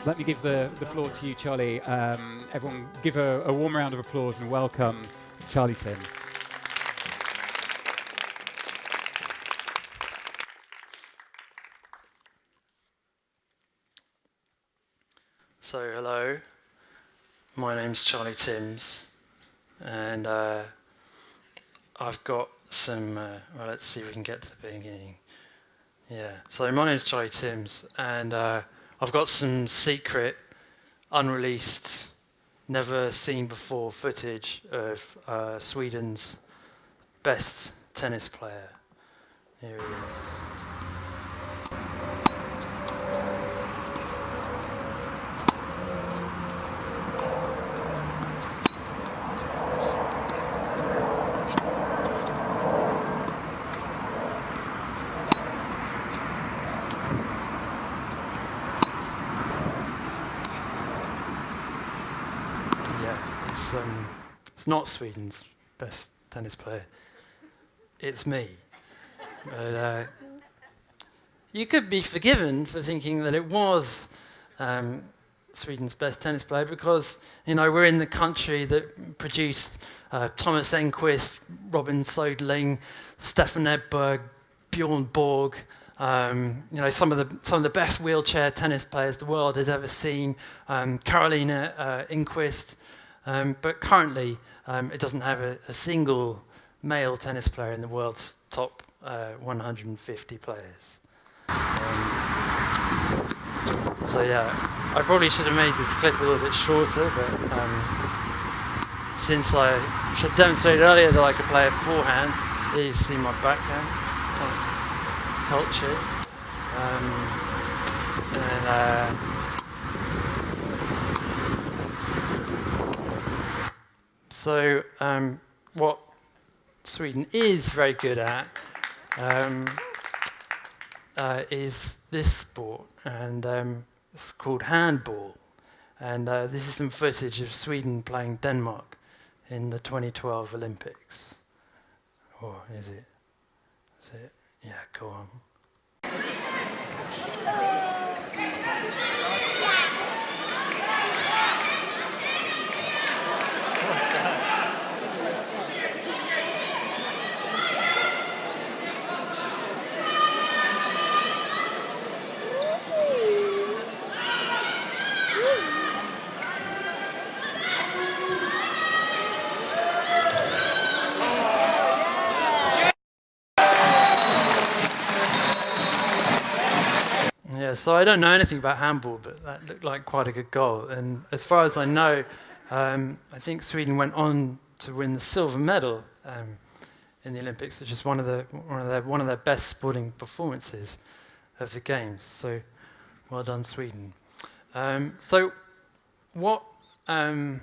let me give the floor to you, Charlie. Everyone give a warm round of applause and welcome Charlie Timms. So, hello, my name's Charlie Timms, and I've got some, well, let's see if we can get to the beginning. Yeah, so my name's Charlie Timms, and I've got some secret, unreleased, never seen before footage of Sweden's best tennis player. Here he is. It's not Sweden's best tennis player. It's me. But you could be forgiven for thinking that it was Sweden's best tennis player because, you know, we're in the country that produced Thomas Enquist, Robin Soderling, Stefan Edberg, Bjorn Borg. You know, some of the best wheelchair tennis players the world has ever seen. Carolina Enquist. But currently, it doesn't have a single male tennis player in the world's top 150 players. So yeah, I probably should have made this clip a little bit shorter, but since I should demonstrate earlier that I could play a forehand, there you see my backhand. It's quite cultured. So what Sweden is very good at is this sport, and it's called handball. And this is some footage of Sweden playing Denmark in the 2012 Olympics. Or is it? Is it? Yeah, go on. Yeah, so I don't know anything about handball, but that looked like quite a good goal. And as far as I know, I think Sweden went on to win the silver medal in the Olympics, which is one of their best sporting performances of the games. So, well done, Sweden. So, what you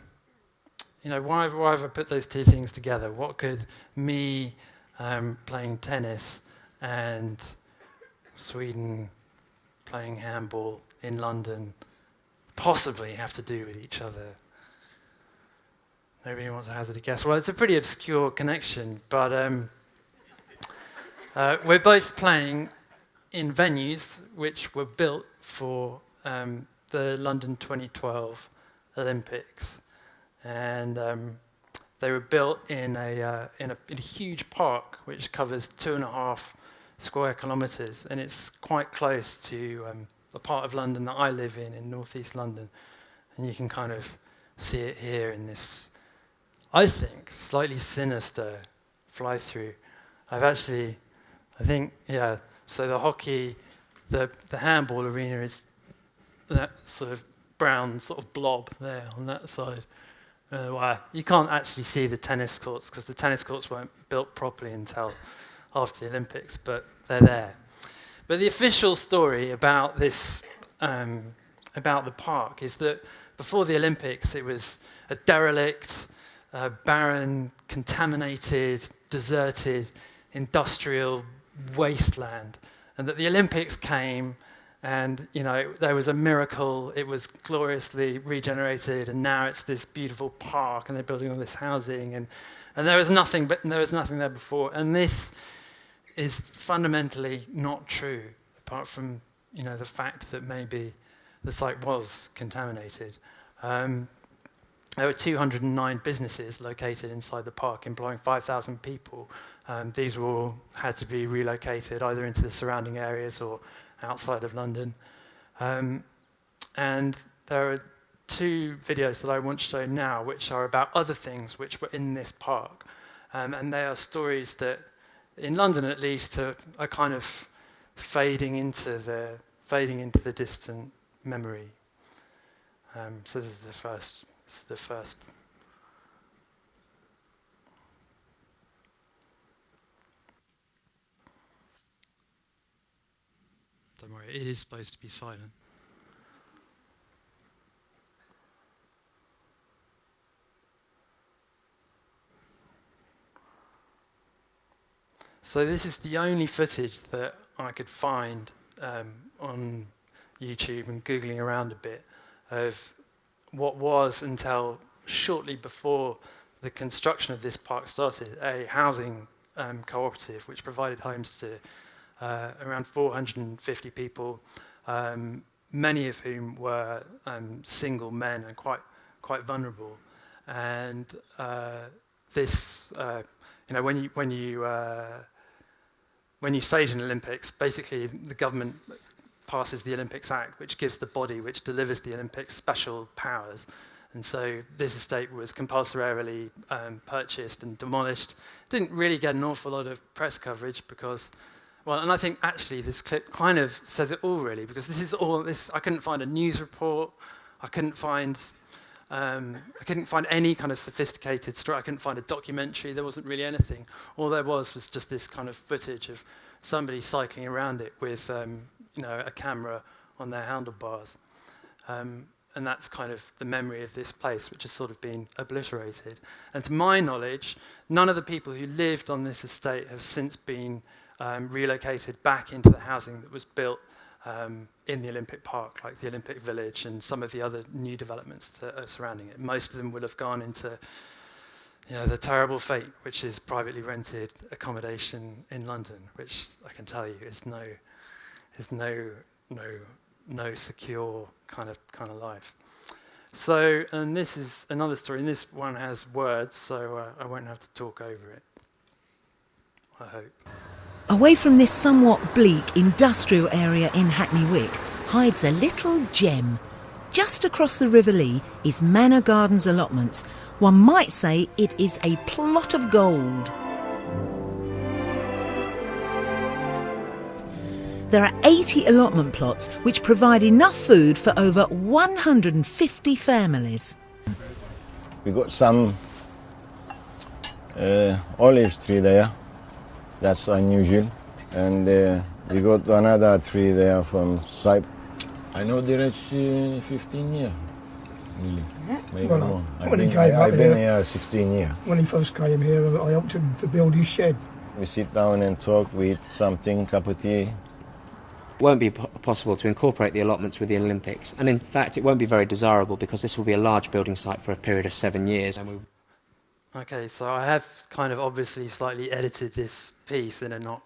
know, why have I put those two things together? What could me playing tennis and Sweden playing handball in London possibly have to do with each other? Nobody wants to hazard a guess. Well, it's a pretty obscure connection, but we're both playing in venues which were built for the London 2012 Olympics, and they were built in a huge park which covers 2.5 square kilometres, and it's quite close to the part of London that I live in northeast London, and you can kind of see it here in this, I think, slightly sinister fly-through. So the hockey, the handball arena is that sort of brown sort of blob there on that side. Well, you can't actually see the tennis courts because the tennis courts weren't built properly until after the Olympics, but they're there. But the official story about this, about the park, is that before the Olympics, it was a derelict, barren, contaminated, deserted, industrial wasteland, and that the Olympics came, and you know there was a miracle. It was gloriously regenerated, and now it's this beautiful park, and they're building all this housing, and there was nothing there before, and this is fundamentally not true, apart from the fact that maybe the site was contaminated. There were 209 businesses located inside the park, employing 5,000 people. These were all had to be relocated either into the surrounding areas or outside of London. And there are 2 videos that I want to show now, which are about other things which were in this park. And they are stories that, in London at least, are kind of fading into the distant memory. So this is the first. This is the first. Don't worry, it is supposed to be silent. So this is the only footage that I could find on YouTube and Googling around a bit of what was, until shortly before the construction of this park started, a housing cooperative which provided homes to around 450 people, many of whom were single men and quite vulnerable. And this, when you stage an Olympics, basically the government passes the Olympics Act, which gives the body which delivers the Olympics special powers. And so this estate was compulsorily purchased and demolished. Didn't really get an awful lot of press coverage because, well, and I think actually this clip kind of says it all really, because this is all this. I couldn't find a news report. I couldn't find any kind of sophisticated story. I couldn't find a documentary. There wasn't really anything. All there was just this kind of footage of somebody cycling around it with a camera on their handlebars. And that's kind of the memory of this place, which has sort of been obliterated. And to my knowledge, none of the people who lived on this estate have since been relocated back into the housing that was built in the Olympic Park, like the Olympic Village and some of the other new developments that are surrounding it. Most of them would have gone into the terrible fate, which is privately rented accommodation in London, which I can tell you is no secure kind of life. So, and this is another story, and this one has words, so I won't have to talk over it, I hope. Away from this somewhat bleak industrial area in Hackney Wick hides a little gem. Just across the River Lee is Manor Gardens Allotments. One might say it is a plot of gold. There are 80 allotment plots which provide enough food for over 150 families. We got some olive tree there. That's unusual. And we got another tree there from Cyprus. I know the rest 15 years. Really. Maybe more. I've been here 16 years. When he first came here, I helped him to build his shed. We sit down and talk, we eat something, cup of tea. It won't be possible to incorporate the allotments with the Olympics, and in fact it won't be very desirable because this will be a large building site for a period of 7 years. Okay, so I have kind of obviously slightly edited this piece in a not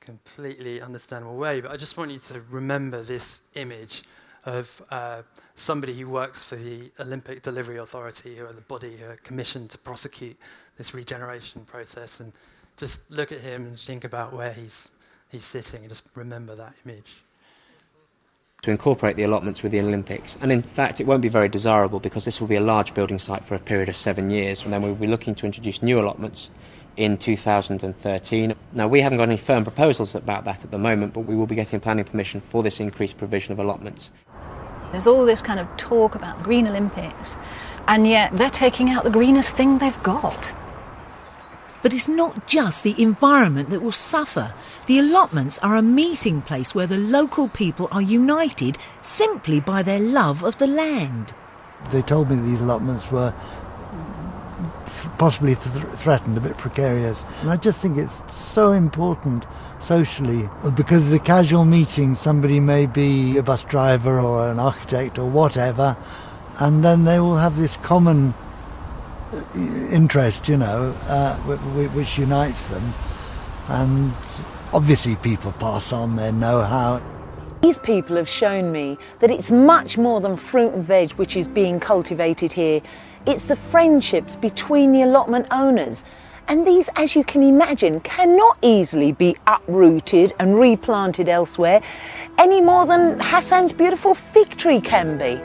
completely understandable way, but I just want you to remember this image of somebody who works for the Olympic Delivery Authority, who are the body who are commissioned to prosecute this regeneration process, and just look at him and think about where he's sitting, and just remember that image. To incorporate the allotments with the Olympics, and in fact it won't be very desirable because this will be a large building site for a period of 7 years, and then we'll be looking to introduce new allotments in 2013. Now we haven't got any firm proposals about that at the moment, but we will be getting planning permission for this increased provision of allotments. There's all this kind of talk about the Green Olympics, and yet they're taking out the greenest thing they've got. But it's not just the environment that will suffer. The allotments are a meeting place where the local people are united simply by their love of the land. They told me these allotments were possibly threatened, a bit precarious. And I just think it's so important socially, because of the casual meeting, somebody may be a bus driver or an architect or whatever, and then they will have this common interest, which unites them. And obviously people pass on their know-how. These people have shown me that it's much more than fruit and veg which is being cultivated here. It's the friendships between the allotment owners. And these, as you can imagine, cannot easily be uprooted and replanted elsewhere, any more than Hassan's beautiful fig tree can be.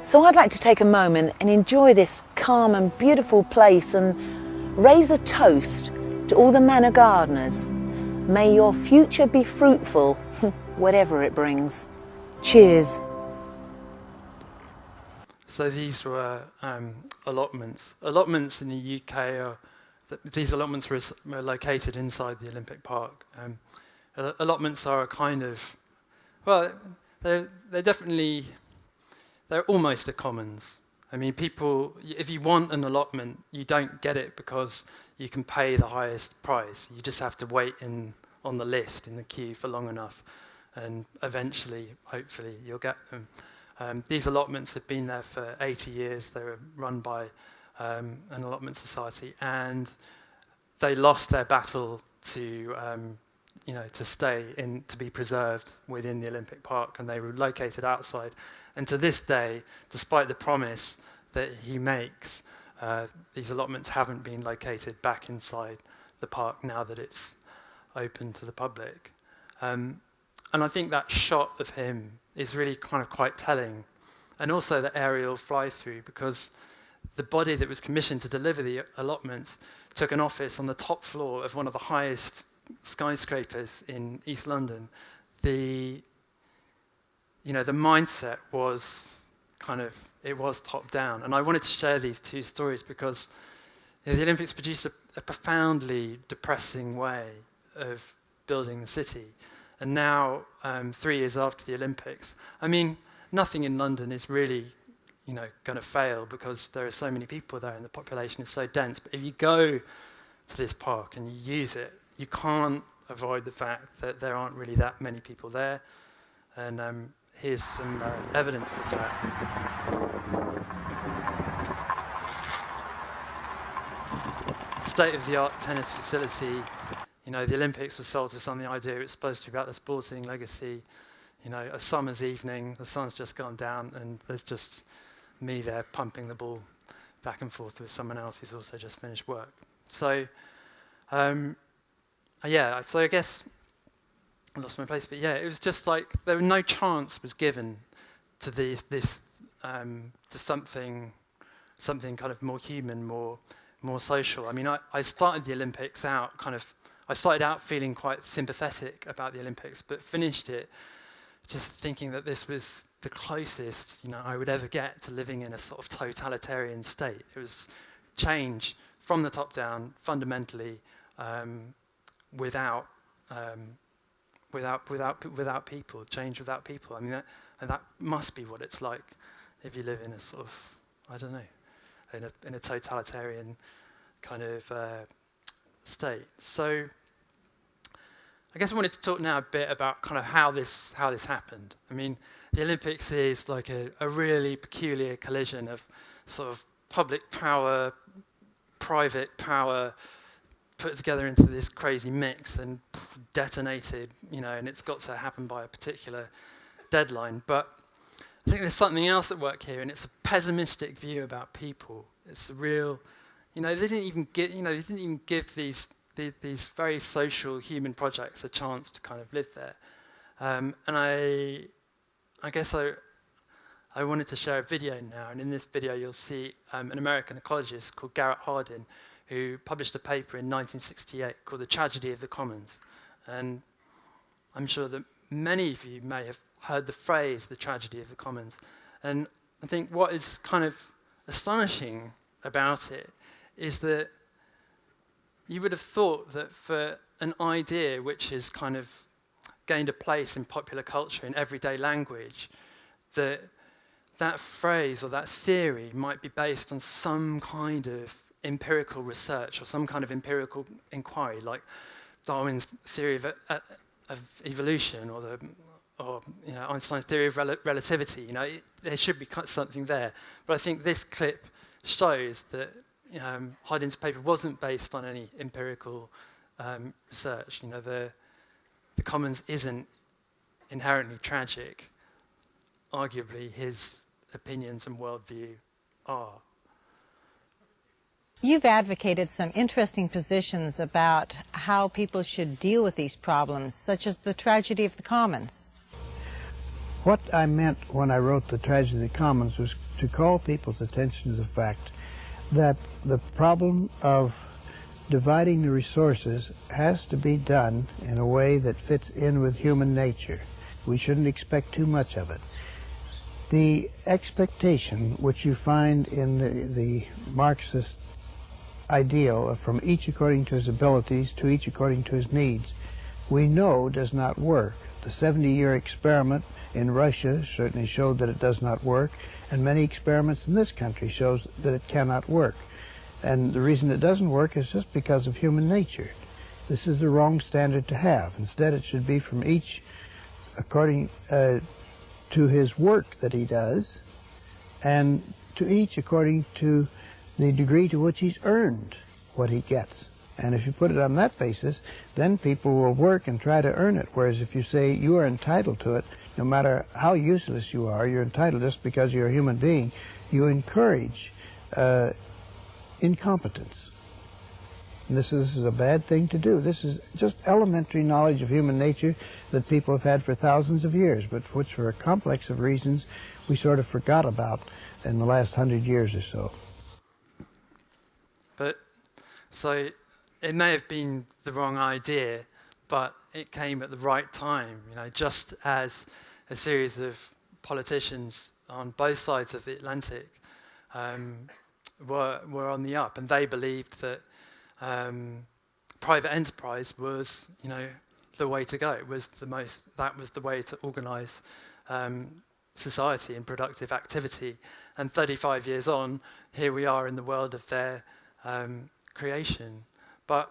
So I'd like to take a moment and enjoy this calm and beautiful place and raise a toast to all the manor gardeners. May your future be fruitful, whatever it brings. Cheers. So these were allotments. Allotments in the UK are, these allotments were located inside the Olympic Park. Allotments are a kind of, well, they're almost a commons. I mean, people, if you want an allotment, you don't get it because you can pay the highest price. You just have to wait on the list, in the queue for long enough, and eventually, hopefully, you'll get them. These allotments have been there for 80 years. They were run by an allotment society, and they lost their battle to stay in, to be preserved within the Olympic Park, and they were located outside. And to this day, despite the promise that he makes, these allotments haven't been located back inside the park now that it's open to the public. And I think that shot of him is really kind of quite telling. And also the aerial fly-through, because the body that was commissioned to deliver the allotments took an office on the top floor of one of the highest skyscrapers in East London. The mindset was it was top down. And I wanted to share these two stories because the Olympics produced a profoundly depressing way of building the city. And now, 3 years after the Olympics, I mean, nothing in London is really, going to fail because there are so many people there and the population is so dense. But if you go to this park and you use it, you can't avoid the fact that there aren't really that many people there. And here's some evidence of that. State-of-the-art tennis facility. The Olympics was sold to some the idea it's supposed to be about the sporting legacy. A summer's evening, the sun's just gone down, and there's just me there pumping the ball back and forth with someone else who's also just finished work. So, so I guess I lost my place, but yeah, it was just like there was no chance was given to this to something kind of more human, more social. I mean, I started the Olympics out I started out feeling quite sympathetic about the Olympics, but finished it just thinking that this was the closest, I would ever get to living in a sort of totalitarian state. It was change from the top down, fundamentally, without people, change without people. I mean, that must be what it's like if you live in a sort of, I don't know, in a totalitarian kind of state. So I guess I wanted to talk now a bit about kind of how this happened. I mean, the Olympics is like a really peculiar collision of sort of public power, private power, put together into this crazy mix and detonated, and it's got to happen by a particular deadline. But I think there's something else at work here, and it's a pessimistic view about people. It's a real, they didn't even give these very social human projects a chance to kind of live there. And I guess I wanted to share a video now, and in this video you'll see an American ecologist called Garrett Hardin, who published a paper in 1968 called The Tragedy of the Commons. And I'm sure that many of you may have heard the phrase, the tragedy of the commons. And I think what is kind of astonishing about it is that you would have thought that for an idea which has kind of gained a place in popular culture, in everyday language, that phrase or that theory might be based on some kind of empirical research or some kind of empirical inquiry, like Darwin's theory of evolution or Einstein's theory of relativity. There should be something there. But I think this clip shows that Hardin's paper wasn't based on any empirical research. The commons isn't inherently tragic, arguably his opinions and worldview are. You've advocated some interesting positions about how people should deal with these problems, such as the tragedy of the commons. What I meant when I wrote The Tragedy of the Commons was to call people's attention to the fact that the problem of dividing the resources has to be done in a way that fits in with human nature. We shouldn't expect too much of it. The expectation which you find in the Marxist ideal of from each according to his abilities to each according to his needs, we know does not work. The 70-year experiment in Russia certainly showed that it does not work, and many experiments in this country shows that it cannot work. And the reason it doesn't work is just because of human nature. This is the wrong standard to have. Instead, it should be from each according to his work that he does, and to each according to the degree to which he's earned what he gets. And if you put it on that basis, then people will work and try to earn it. Whereas if you say you are entitled to it, no matter how useless you are, you're entitled just because you're a human being, you encourage incompetence. And this is a bad thing to do. This is just elementary knowledge of human nature that people have had for thousands of years, but which for a complex of reasons we sort of forgot about in the last 100 years or so. But so it may have been the wrong idea, but it came at the right time, you know, just as a series of politicians on both sides of the Atlantic were on the up, and they believed that private enterprise was, you know, the way to go. It was that was the way to organise society and productive activity. And 35 years on, here we are in the world of their creation. But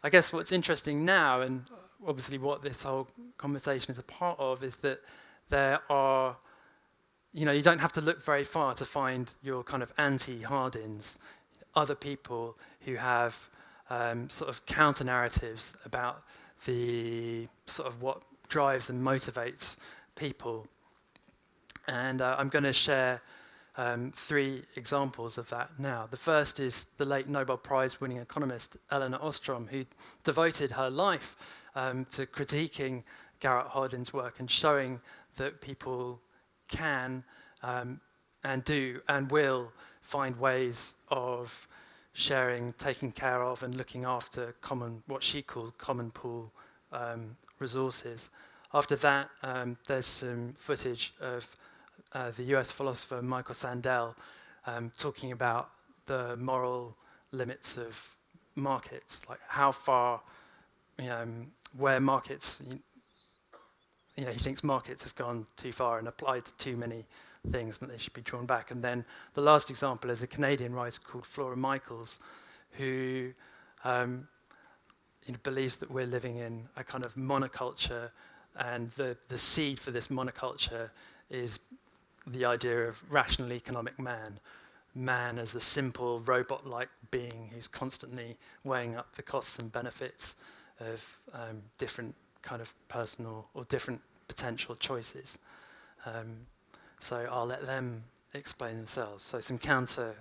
I guess what's interesting now, and obviously what this whole conversation is a part of, is that there are, you know, you don't have to look very far to find your kind of anti-Hardins, other people who have sort of counter-narratives about the sort of what drives and motivates people. And I'm going to share 3 examples of that now. The first is the late Nobel Prize-winning economist Elinor Ostrom, who devoted her life to critiquing Garrett Hardin's work and showing that people can and do and will find ways of sharing, taking care of, and looking after what she called common pool resources. After that, there's some footage of the US philosopher Michael Sandel talking about the moral limits of markets, like how far, where markets, he thinks markets have gone too far and applied to too many things that they should be drawn back. And then the last example is a Canadian writer called Flora Michaels, who believes that we're living in a kind of monoculture, and the seed for this monoculture is the idea of rational economic man as a simple robot-like being who's constantly weighing up the costs and benefits of different kind of personal or different potential choices. So I'll let them explain themselves. So some counter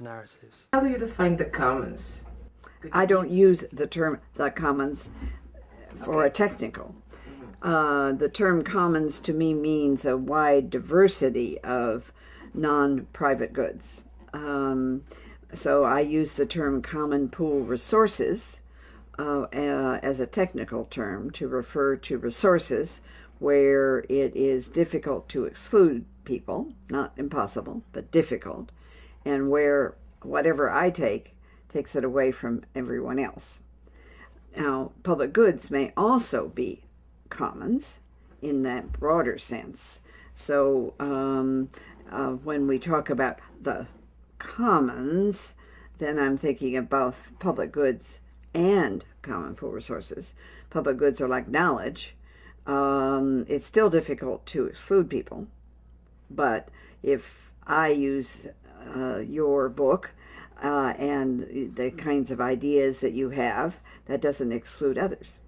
narratives. How do you define the commons? I don't use the term the commons for a technical. The term commons to me means a wide diversity of non-private goods. So I use the term common pool resources as a technical term to refer to resources where it is difficult to exclude people, not impossible, but difficult, and where whatever I takes it away from everyone else. Now, public goods may also be commons in that broader sense. So when we talk about the commons, then I'm thinking of both public goods and common pool resources. Public goods are like knowledge. It's still difficult to exclude people, but if I use your book and the kinds of ideas that you have, that doesn't exclude others.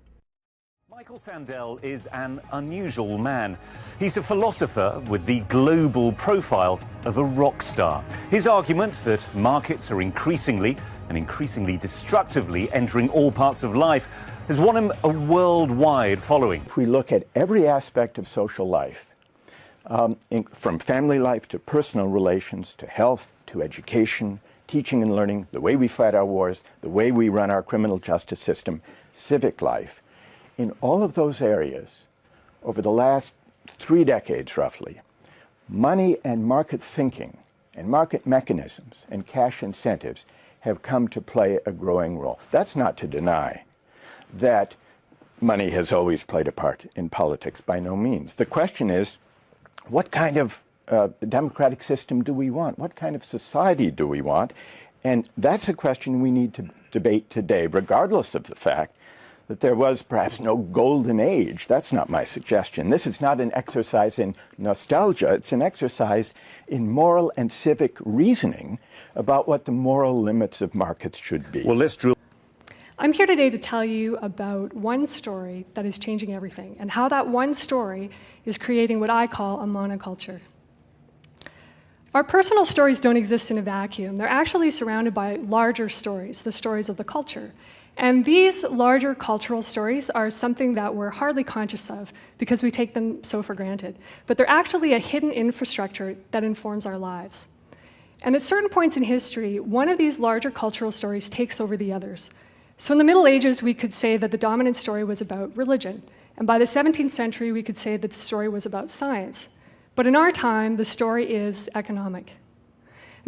Michael Sandel is an unusual man. He's a philosopher with the global profile of a rock star. His argument that markets are increasingly and increasingly destructively entering all parts of life has won him a worldwide following. If we look at every aspect of social life, from family life to personal relations to health to education, teaching and learning, the way we fight our wars, the way we run our criminal justice system, civic life, in all of those areas, over the last 3 decades roughly, money and market thinking and market mechanisms and cash incentives have come to play a growing role. That's not to deny that money has always played a part in politics, by no means. The question is, what kind of democratic system do we want? What kind of society do we want? And that's a question we need to debate today, regardless of the fact that there was perhaps no golden age. That's not my suggestion. This is not an exercise in nostalgia. It's an exercise in moral and civic reasoning about what the moral limits of markets should be. Well, let's drill. I'm here today to tell you about one story that is changing everything and how that one story is creating what I call a monoculture. Our personal stories don't exist in a vacuum. They're actually surrounded by larger stories, the stories of the culture. And these larger cultural stories are something that we're hardly conscious of because we take them so for granted. But they're actually a hidden infrastructure that informs our lives. And at certain points in history, one of these larger cultural stories takes over the others. So in the Middle Ages, we could say that the dominant story was about religion. And by the 17th century, we could say that the story was about science. But in our time, the story is economic.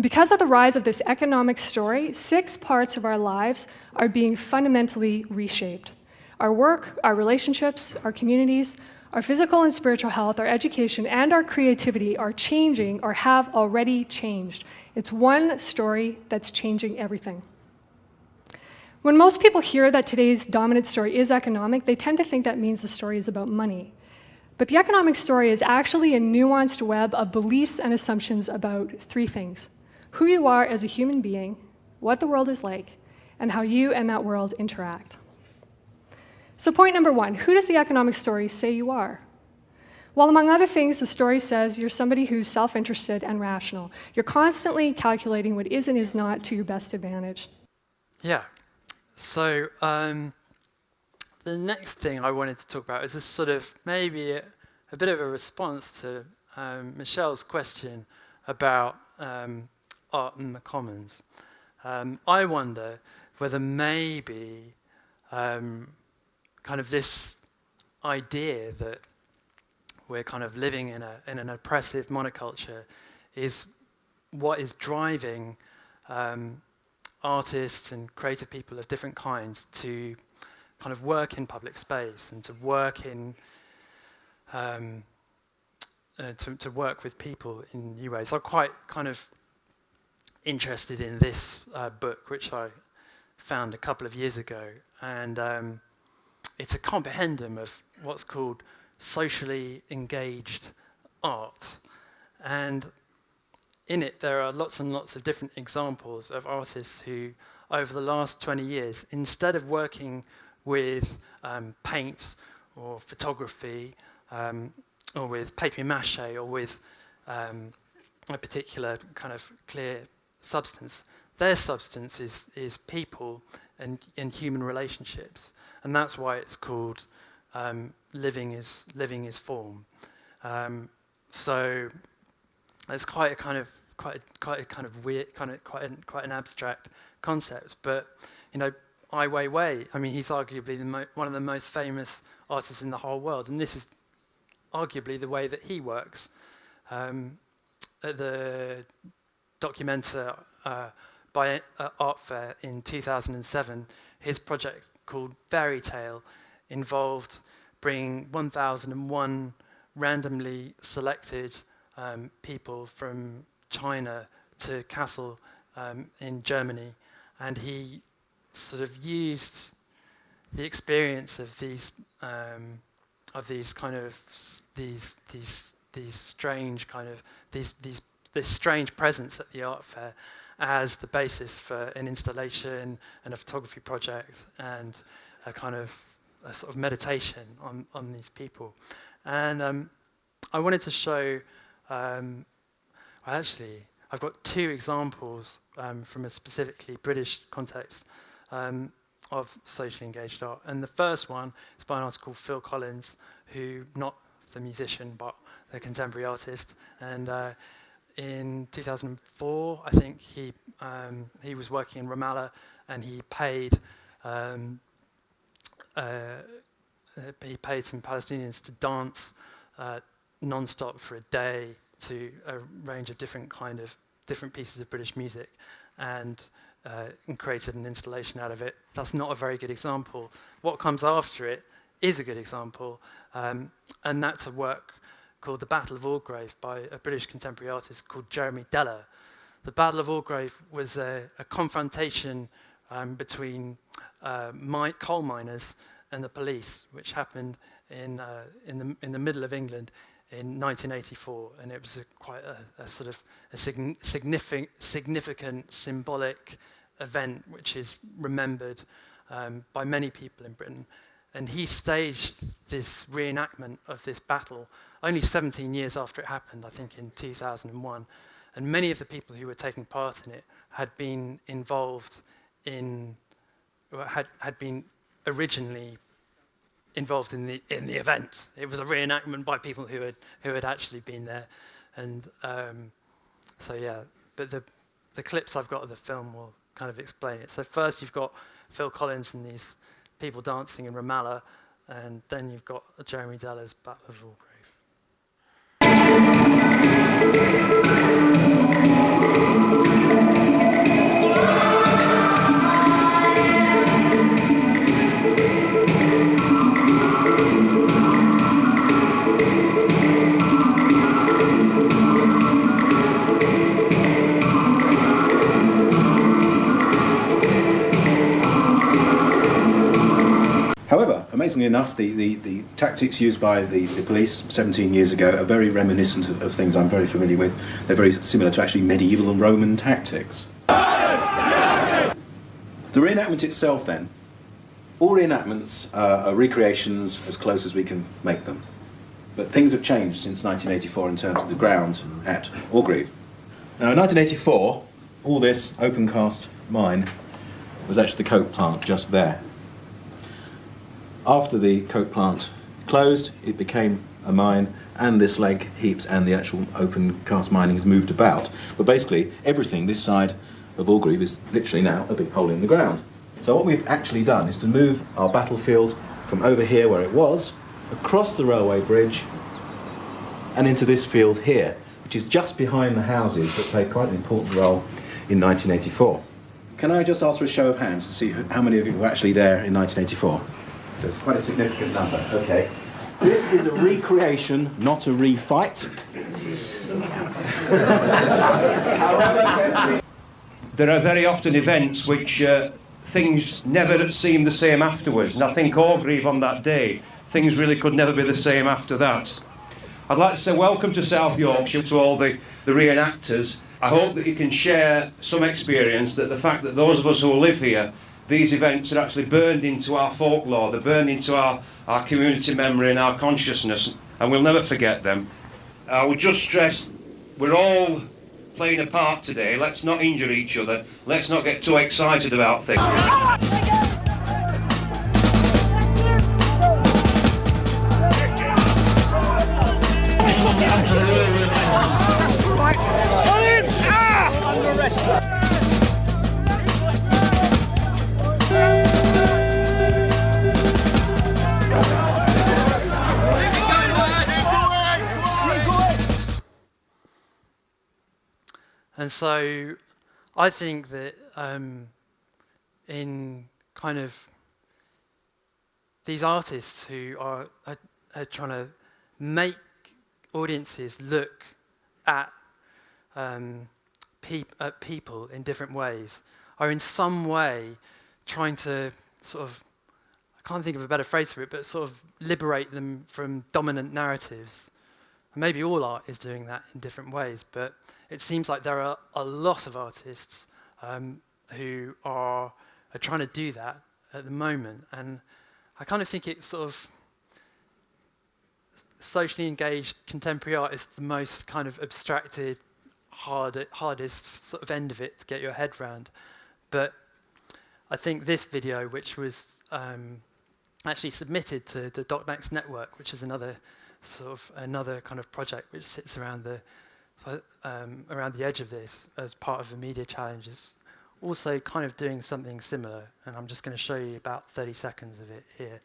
Because of the rise of this economic story, 6 parts of our lives are being fundamentally reshaped. Our work, our relationships, our communities, our physical and spiritual health, our education, and our creativity are changing or have already changed. It's one story that's changing everything. When most people hear that today's dominant story is economic, they tend to think that means the story is about money. But the economic story is actually a nuanced web of beliefs and assumptions about 3 things: who you are as a human being, what the world is like, and how you and that world interact. So point number 1, who does the economic story say you are? Well, among other things, the story says you're somebody who's self-interested and rational. You're constantly calculating what is and is not to your best advantage. Yeah. So the next thing I wanted to talk about is this sort of maybe a bit of a response to Michelle's question about art in the commons. I wonder whether maybe kind of this idea that we're kind of living in an oppressive monoculture is what is driving artists and creative people of different kinds to kind of work in public space and to work in to work with people in new ways. I'm quite kind of interested in this book, which I found a couple of years ago, and it's a compendium of what's called socially engaged art, and in it there are lots and lots of different examples of artists who, over the last 20 years, instead of working with paint or photography or with papier-mâché or with a particular kind of clear substance, their substance is people and human relationships, and that's why it's called living is form. So it's quite a kind of weird, quite an abstract concept. But you know, Ai Weiwei, I mean, he's arguably one of the most famous artists in the whole world, and this is arguably the way that he works. At the Documenta by Art Fair in 2007, his project called Fairy Tale involved bringing 1,001 randomly selected people from China to Kassel in Germany, and he sort of used the experience of these this strange presence at the art fair as the basis for an installation and a photography project and a kind of a sort of meditation on these people. And I wanted to show, actually, I've got two examples from a specifically British context of socially engaged art. And the first one is by an artist called Phil Collins, who, not the musician, but the contemporary artist. And in 2004, I think he was working in Ramallah, and he paid some Palestinians to dance non-stop for a day to a range of different pieces of British music, and created an installation out of it. That's not a very good example. What comes after it is a good example, and that's a work called The Battle of Orgrave by a British contemporary artist called Jeremy Deller. The Battle of Orgrave was a confrontation between coal miners and the police, which happened in the middle of England in 1984, and it was quite a sort of a significant symbolic event, which is remembered by many people in Britain. And he staged this reenactment of this battle only 17 years after it happened, I think in 2001. And many of the people who were taking part in it had been involved had been originally involved in the event. It was a reenactment by people who had actually been there. And so yeah, but the clips I've got of the film will kind of explain it. So first you've got Phil Collins and these people dancing in Ramallah, and then you've got Jeremy Deller's Battle of Orgrave. However, amazingly enough, the tactics used by the police 17 years ago are very reminiscent of things I'm very familiar with. They're very similar to actually medieval and Roman tactics. The reenactment itself then, all reenactments are recreations as close as we can make them. But things have changed since 1984 in terms of the ground at Orgrave. Now in 1984, all this open cast mine was actually the coke plant just there. After the coke plant closed, it became a mine, and this lake heaps and the actual open cast mining has moved about. But basically, everything this side of Orgrave is literally now a big hole in the ground. So what we've actually done is to move our battlefield from over here where it was, across the railway bridge, and into this field here, which is just behind the houses that played quite an important role in 1984. Can I just ask for a show of hands to see how many of you were actually there in 1984? So it's quite a significant number. Okay. This is a recreation, not a refight. There are very often events which things never seem the same afterwards, and I think Orgrave on that day, things really could never be the same after that. I'd like to say welcome to South Yorkshire, to all the reenactors. I hope that you can share some experience, that the fact that those of us who live here, these events are actually burned into our folklore, they're burned into our community memory and our consciousness, and we'll never forget them. I would just stress, we're all playing a part today. Let's not injure each other. Let's not get too excited about things. And so I think that in kind of these artists who are trying to make audiences look at people in different ways are in some way trying to sort of, I can't think of a better phrase for it, but sort of liberate them from dominant narratives. And maybe all art is doing that in different ways, but it seems like there are a lot of artists who are trying to do that at the moment. And I kind of think it's sort of socially engaged contemporary art is the most kind of abstracted, hardest sort of end of it to get your head round. But I think this video, which was actually submitted to the DocNext network, which is another kind of project which sits around the edge of this as part of the media challenge, is also kind of doing something similar. And I'm just going to show you about 30 seconds of it here.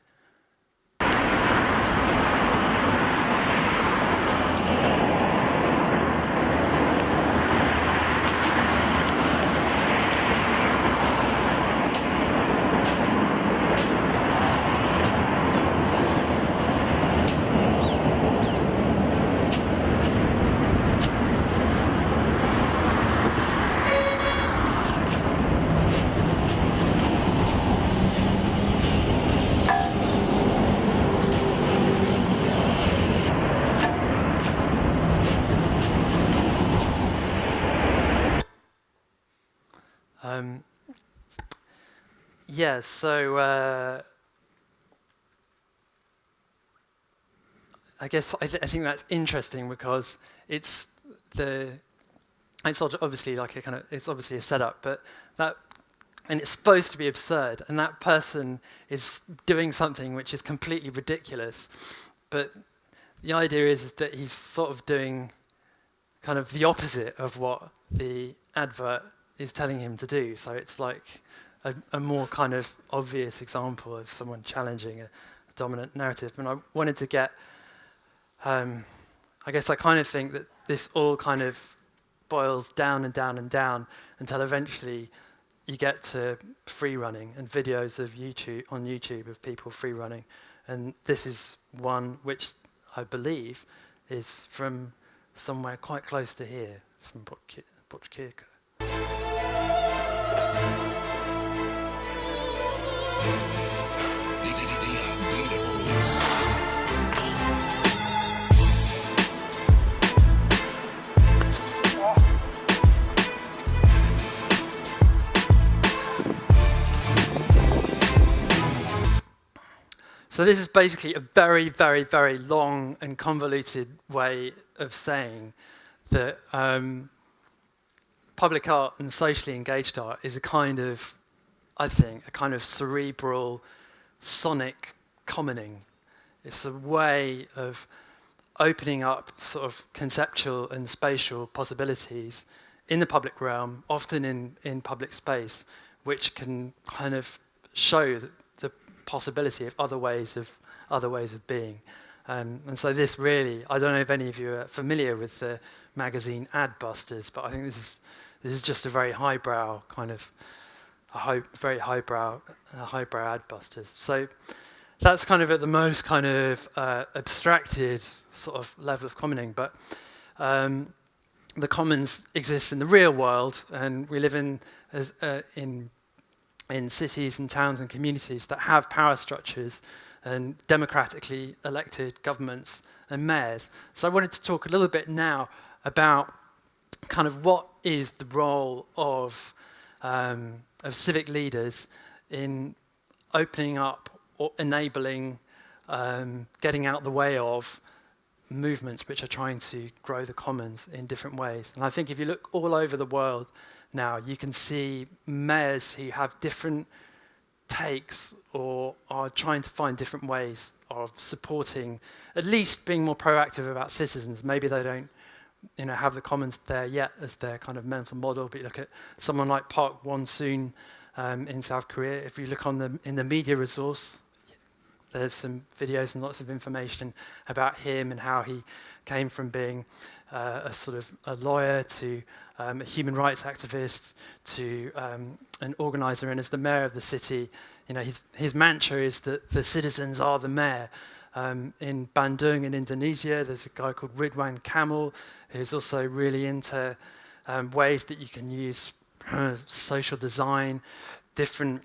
Yeah, so I guess I think that's interesting because it's obviously like it's obviously a setup, but and it's supposed to be absurd, and that person is doing something which is completely ridiculous, but the idea is that he's sort of doing kind of the opposite of what the advert is telling him to do. So it's like a more kind of obvious example of someone challenging a dominant narrative. And I wanted to get, I guess I kind of think that this all kind of boils down and down and down until eventually you get to free running and videos of on YouTube of people free running. And this is one which I believe is from somewhere quite close to here. It's from Botkirchen. So this is basically a very, very, very long and convoluted way of saying that public art and socially engaged art is a kind of, I think, a kind of cerebral, sonic commoning. It's a way of opening up sort of conceptual and spatial possibilities in the public realm, often in public space, which can kind of show the possibility of other ways of being. And so this really, I don't know if any of you are familiar with the magazine Adbusters, but I think this is just a very highbrow kind of, very highbrow Adbusters. So that's kind of at the most kind of abstracted sort of level of commoning, but the commons exist in the real world, and we live in cities and towns and communities that have power structures and democratically elected governments and mayors. So I wanted to talk a little bit now about kind of what is the role of civic leaders in opening up or enabling, getting out the way of movements which are trying to grow the commons in different ways. And I think if you look all over the world now, you can see mayors who have different takes or are trying to find different ways of supporting, at least being more proactive about citizens. Maybe they don't have the commons there yet as their kind of mental model, but you look at someone like Park Won-soon in South Korea. If you look in the media resource, there's some videos and lots of information about him and how he came from being a sort of a lawyer to a human rights activist to an organizer, and as the mayor of the city, his mantra is that the citizens are the mayor. In Bandung in Indonesia, there's a guy called Ridwan Kamil who's also really into ways that you can use social design, different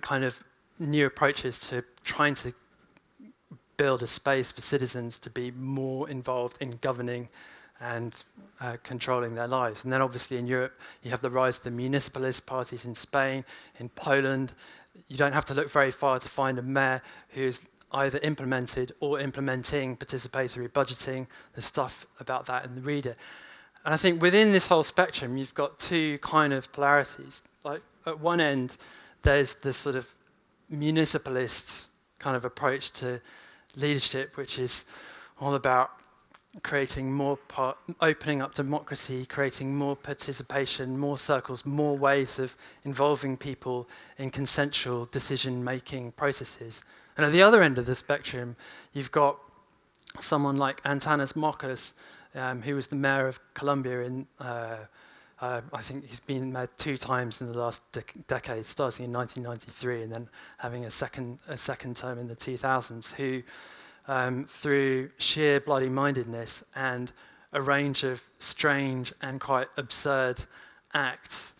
kind of new approaches to trying to build a space for citizens to be more involved in governing and controlling their lives. And then obviously in Europe, you have the rise of the municipalist parties in Spain, in Poland. you don't have to look very far to find a mayor who's either implemented or implementing participatory budgeting. There's stuff about that in the reader. And I think within this whole spectrum, you've got two kind of polarities. Like at one end, there's this sort of municipalist kind of approach to leadership, which is all about creating more opening up democracy, creating more participation, more circles, more ways of involving people in consensual decision-making processes. And at the other end of the spectrum, you've got someone like Antanas Mokas, who was the mayor of Colombia in, I think he's been mayor 2 times in the last decade, starting in 1993 and then having a second term in the 2000s, who through sheer bloody-mindedness and a range of strange and quite absurd acts,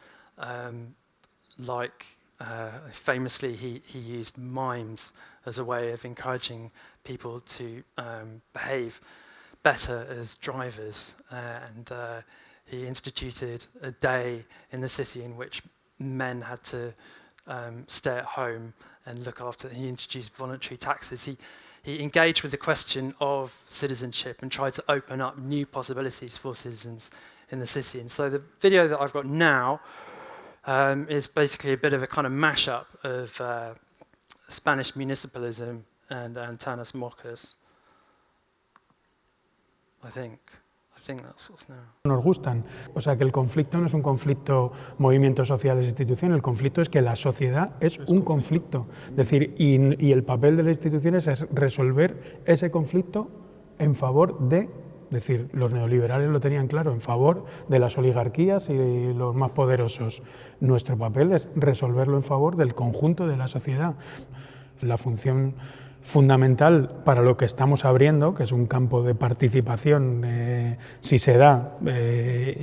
famously he used mimes as a way of encouraging people to behave better as drivers, and he instituted a day in the city in which men had to stay at home and look after. He introduced voluntary taxes. He engaged with the question of citizenship and tried to open up new possibilities for citizens in the city. And so the video that I've got now is basically a bit of a kind of mashup of Spanish municipalism and Antanas Mokas, I think that's what's now. Nos gustan. O sea, que el conflicto no es un conflicto movimientos sociales, instituciones, el conflicto es que la sociedad es un conflicto. Es decir, y el papel de las instituciones es resolver ese conflicto en favor de, es decir, los neoliberales lo tenían claro, en favor de las oligarquías y los más poderosos. Nuestro papel es resolverlo en favor del conjunto de la sociedad. La función fundamental para lo que estamos abriendo, que es un campo de participación, si se da,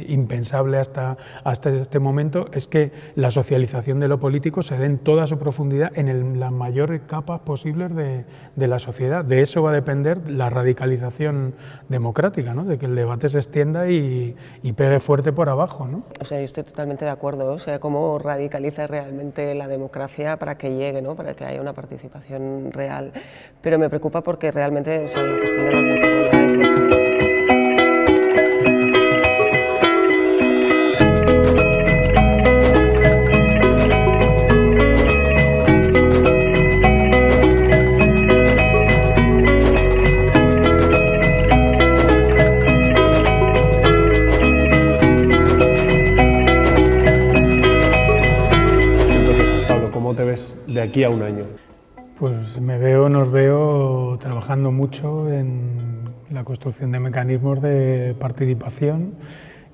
impensable hasta este momento, es que la socialización de lo político se dé en toda su profundidad en las mayores capas posibles de la sociedad. De eso va a depender la radicalización democrática, ¿no? De que el debate se extienda y pegue fuerte por abajo, ¿no? O sea, yo estoy totalmente de acuerdo, o sea, cómo radicaliza realmente la democracia para que llegue, ¿no? Para que haya una participación real. Pero me preocupa porque realmente, o sea, la cuestión de las desigualdades Entonces, Pablo, ¿cómo te ves de aquí a un año? Pues nos veo trabajando mucho en la construcción de mecanismos de participación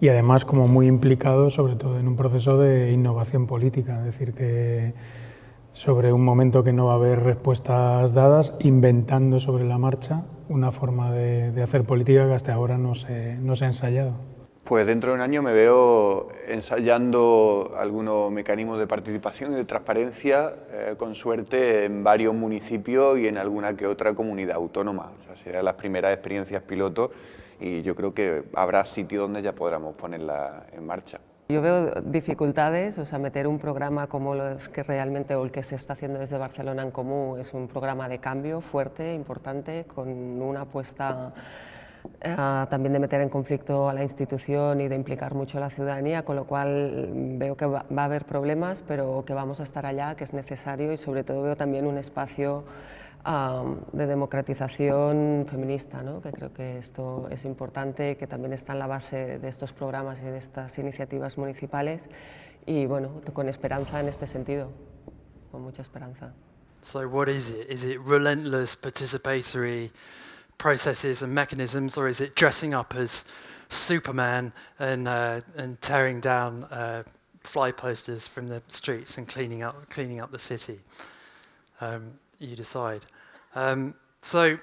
y además como muy implicado sobre todo en un proceso de innovación política, es decir, que sobre un momento que no va a haber respuestas dadas, inventando sobre la marcha una forma de hacer política que hasta ahora no se ha ensayado. Pues dentro de un año me veo ensayando algunos mecanismos de participación y de transparencia, con suerte en varios municipios y en alguna que otra comunidad autónoma. O sea, serán las primeras experiencias piloto y yo creo que habrá sitios donde ya podremos ponerla en marcha. Yo veo dificultades, o sea, meter un programa como los que realmente, o el que se está haciendo desde Barcelona en Comú, es un programa de cambio fuerte, importante, con una apuesta también de meter en conflicto a la institución y de implicar mucho a la ciudadanía, con lo cual veo que va a haber problemas, pero que vamos a estar allá, que es necesario, y sobre todo veo también un espacio de democratización feminista, ¿no? Que creo que esto es importante, que también está en la base de estos programas y de estas iniciativas municipales, y bueno, con esperanza en este sentido, con mucha esperanza. So what is it? Is it relentless participatory processes and mechanisms, or is it dressing up as Superman and tearing down fly posters from the streets and cleaning up the city? You decide. So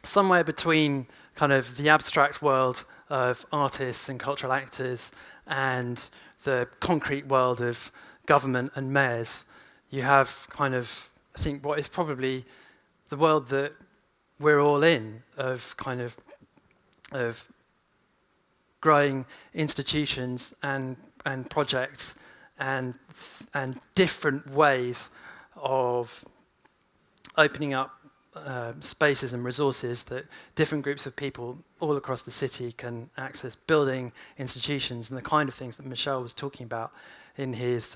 somewhere between kind of the abstract world of artists and cultural actors and the concrete world of government and mayors, you have kind of, I think, what is probably the world that we're all in, of kind of growing institutions and projects and different ways of opening up spaces and resources that different groups of people all across the city can access, building institutions and the kind of things that Michel was talking about in his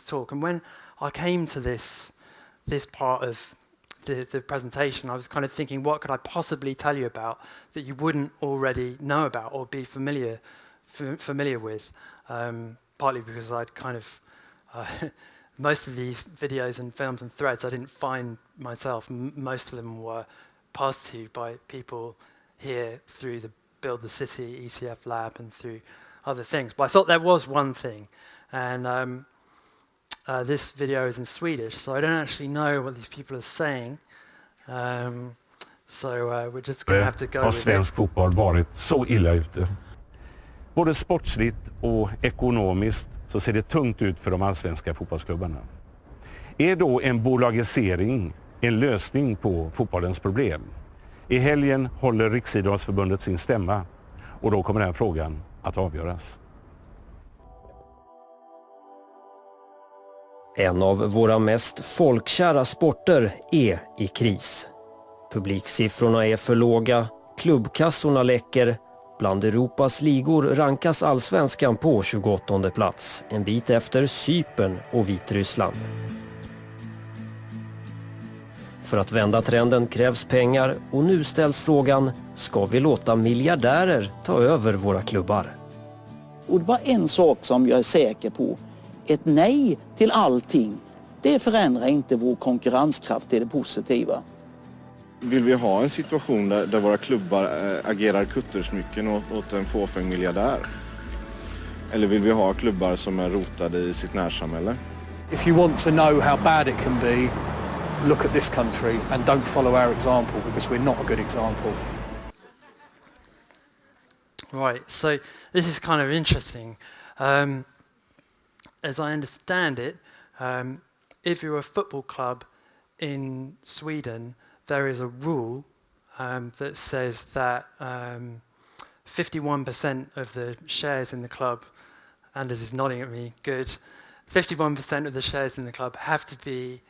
talk. And when I came to this part of the presentation, I was kind of thinking, what could I possibly tell you about that you wouldn't already know about or be familiar with? Partly because I'd kind of most of these videos and films and threads I didn't find myself. Most of them were passed to by people here through the Build the City ECF lab and through other things. But I thought there was one thing, and this video is in Swedish, so I don't actually know what these people are saying. So we're just going to have to go har with svensk it. fotboll varit så illa ute. Både sportsligt och ekonomiskt så ser det tungt ut för de allsvenska fotbollsklubbarna. Är då en bolagisering en lösning på fotbollens problem? I helgen håller Riksidrottsförbundet sin stämma och då kommer den frågan att avgöras. En av våra mest folkkära sporter är i kris. Publiksiffrorna är för låga, klubbkassorna läcker. Bland Europas ligor rankas allsvenskan på 28:e plats, en bit efter Cypern och Vitryssland. För att vända trenden krävs pengar och nu ställs frågan, ska vi låta miljardärer ta över våra klubbar? Och det var en sak som jag är säker på. Ett nej till allting, det förändrar inte vår konkurrenskraft till det positiva. Vill vi ha en situation där våra klubbar agerar kuttersmycken åt en fåfäng miljardär? Eller vill vi ha klubbar som är rotade i sitt närsamhälle? If you want to know how bad it can be, look at this country and don't follow our example because we're not a good example. Right, so this is kind of interesting. As I understand it, if you're a football club in Sweden, there is a rule that says that 51% of the shares in the club, Anders is nodding at me, good, 51% of the shares in the club have to be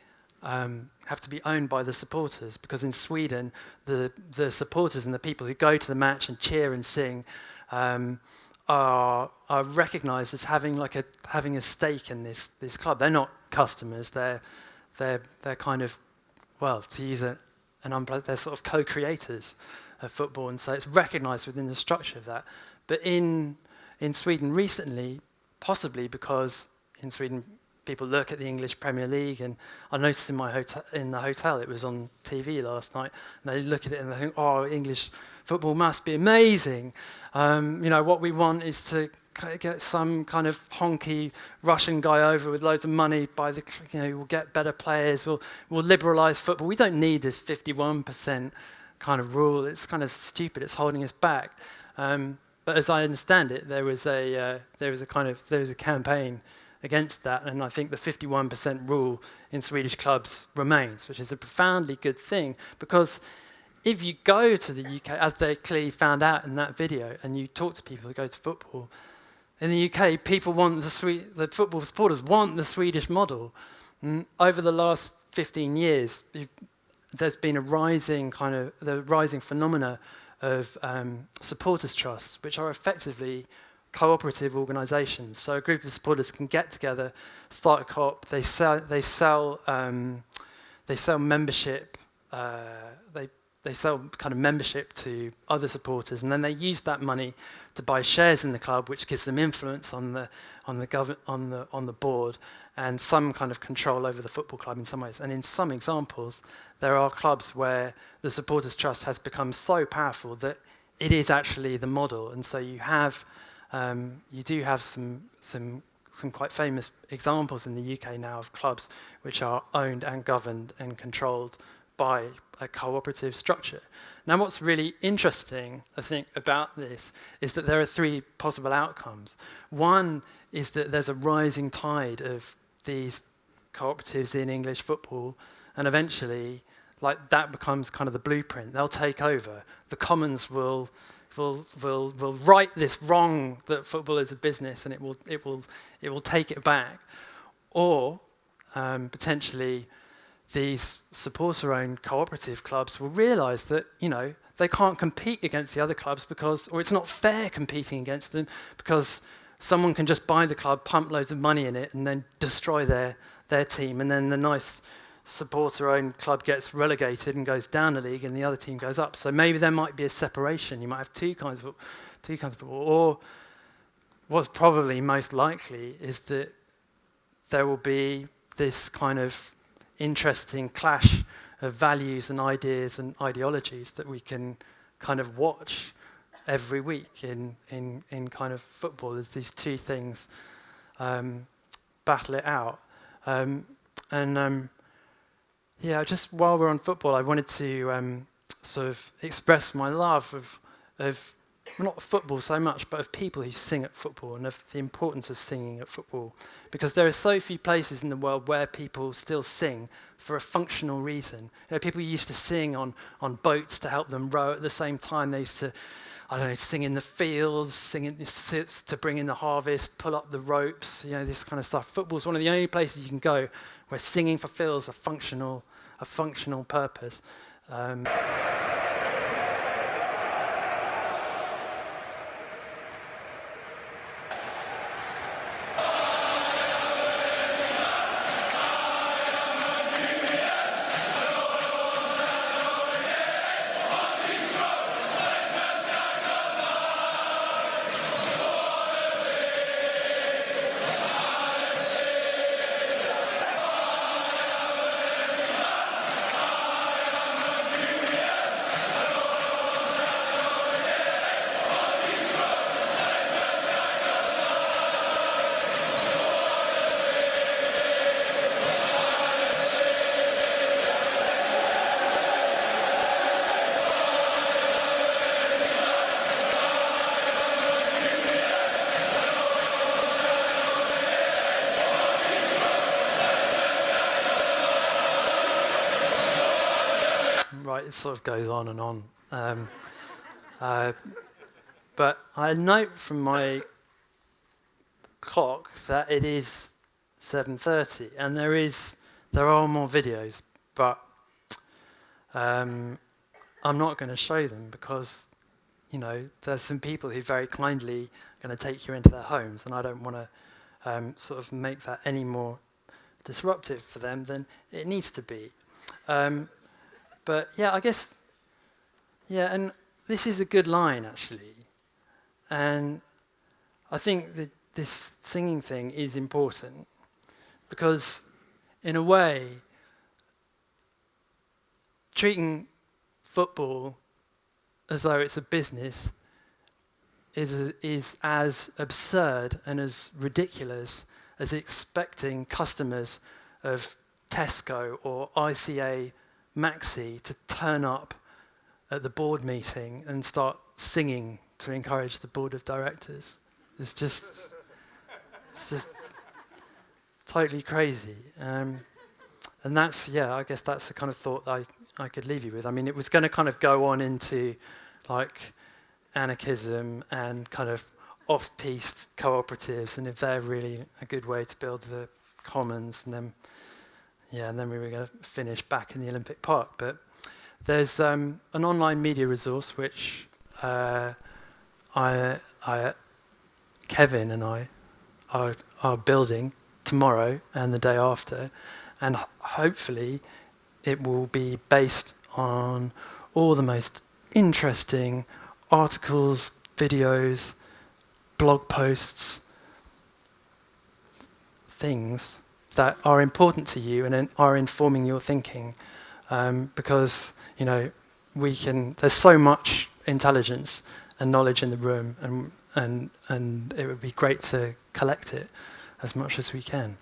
owned by the supporters, because in Sweden, the supporters and the people who go to the match and cheer and sing are recognised as having a stake in this club. They're not customers. They're kind of, well, to use an umbrella, they're sort of co-creators of football, and so it's recognised within the structure of that. But in Sweden recently, possibly because in Sweden people look at the English Premier League, and I noticed in the hotel it was on TV last night, and they look at it and they think, oh, English football must be amazing. What we want is to get some kind of honky Russian guy over with loads of money. We'll get better players. We'll liberalise football. We don't need this 51% kind of rule. It's kind of stupid. It's holding us back. But as I understand it, there was a campaign against that, and I think the 51% rule in Swedish clubs remains, which is a profoundly good thing, because if you go to the UK, as they clearly found out in that video, and you talk to people who go to football, in the UK, people want the football supporters want the Swedish model. And over the last 15 years, there's been a rising phenomena of supporters trusts, which are effectively cooperative organisations. So a group of supporters can get together, start a co-op. They sell membership. They sell kind of membership to other supporters, and then they use that money to buy shares in the club, which gives them influence on the board and some kind of control over the football club in some ways. And in some examples, there are clubs where the supporters trust has become so powerful that it is actually the model. And so you do have some quite famous examples in the UK now of clubs which are owned and governed and controlled by a cooperative structure. Now, what's really interesting, I think, about this is that there are three possible outcomes. One is that there's a rising tide of these cooperatives in English football, and eventually, that becomes kind of the blueprint. They'll take over. The Commons will right this wrong that football is a business, and it will take it back. Or potentially these supporter-owned cooperative clubs will realise that, you know, they can't compete against the other clubs because, or it's not fair competing against them because someone can just buy the club, pump loads of money in it, and then destroy their team, and then the nice supporter-owned club gets relegated and goes down a league, and the other team goes up. So maybe there might be a separation. You might have two kinds of football. Or what's probably most likely is that there will be this kind of interesting clash of values and ideas and ideologies that we can kind of watch every week in kind of football. There's these two things battle it out. Yeah, just while we're on football, I wanted to sort of express my love of not football so much, but of people who sing at football and of the importance of singing at football. Because there are so few places in the world where people still sing for a functional reason. You know, people used to sing on boats to help them row at the same time. They used to, I don't know, sing in the fields, sing to bring in the harvest, pull up the ropes, you know, this kind of stuff. Football's one of the only places you can go where singing fulfills a functional purpose. Right, it sort of goes on and on. But I note from my clock that it is 7:30, and there are more videos, but I'm not going to show them because, you know, there's some people who very kindly are going to take you into their homes, and I don't want to sort of make that any more disruptive for them than it needs to be. But yeah, I guess, yeah, and this is a good line actually. And I think that this singing thing is important because in a way, treating football as though it's a business is as absurd and as ridiculous as expecting customers of Tesco or ICA Maxi to turn up at the board meeting and start singing to encourage the board of directors. It's just totally crazy. And that's, yeah, I guess that's the kind of thought that I could leave you with. I mean, it was going to kind of go on into like anarchism and kind of off-piste cooperatives, and if they're really a good way to build the commons, and then we were going to finish back in the Olympic Park. But there's an online media resource which Kevin and I are building tomorrow and the day after, and hopefully it will be based on all the most interesting articles, videos, blog posts, things that are important to you and are informing your thinking, because, you know, there's so much intelligence and knowledge in the room, and it would be great to collect it as much as we can.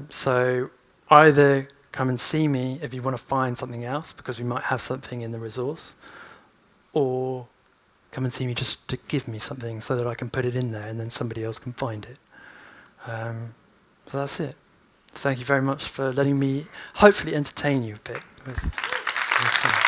So either come and see me if you want to find something else, because we might have something in the resource, or come and see me just to give me something so that I can put it in there and then somebody else can find it. So that's it. Thank you very much for letting me hopefully entertain you a bit with this thing.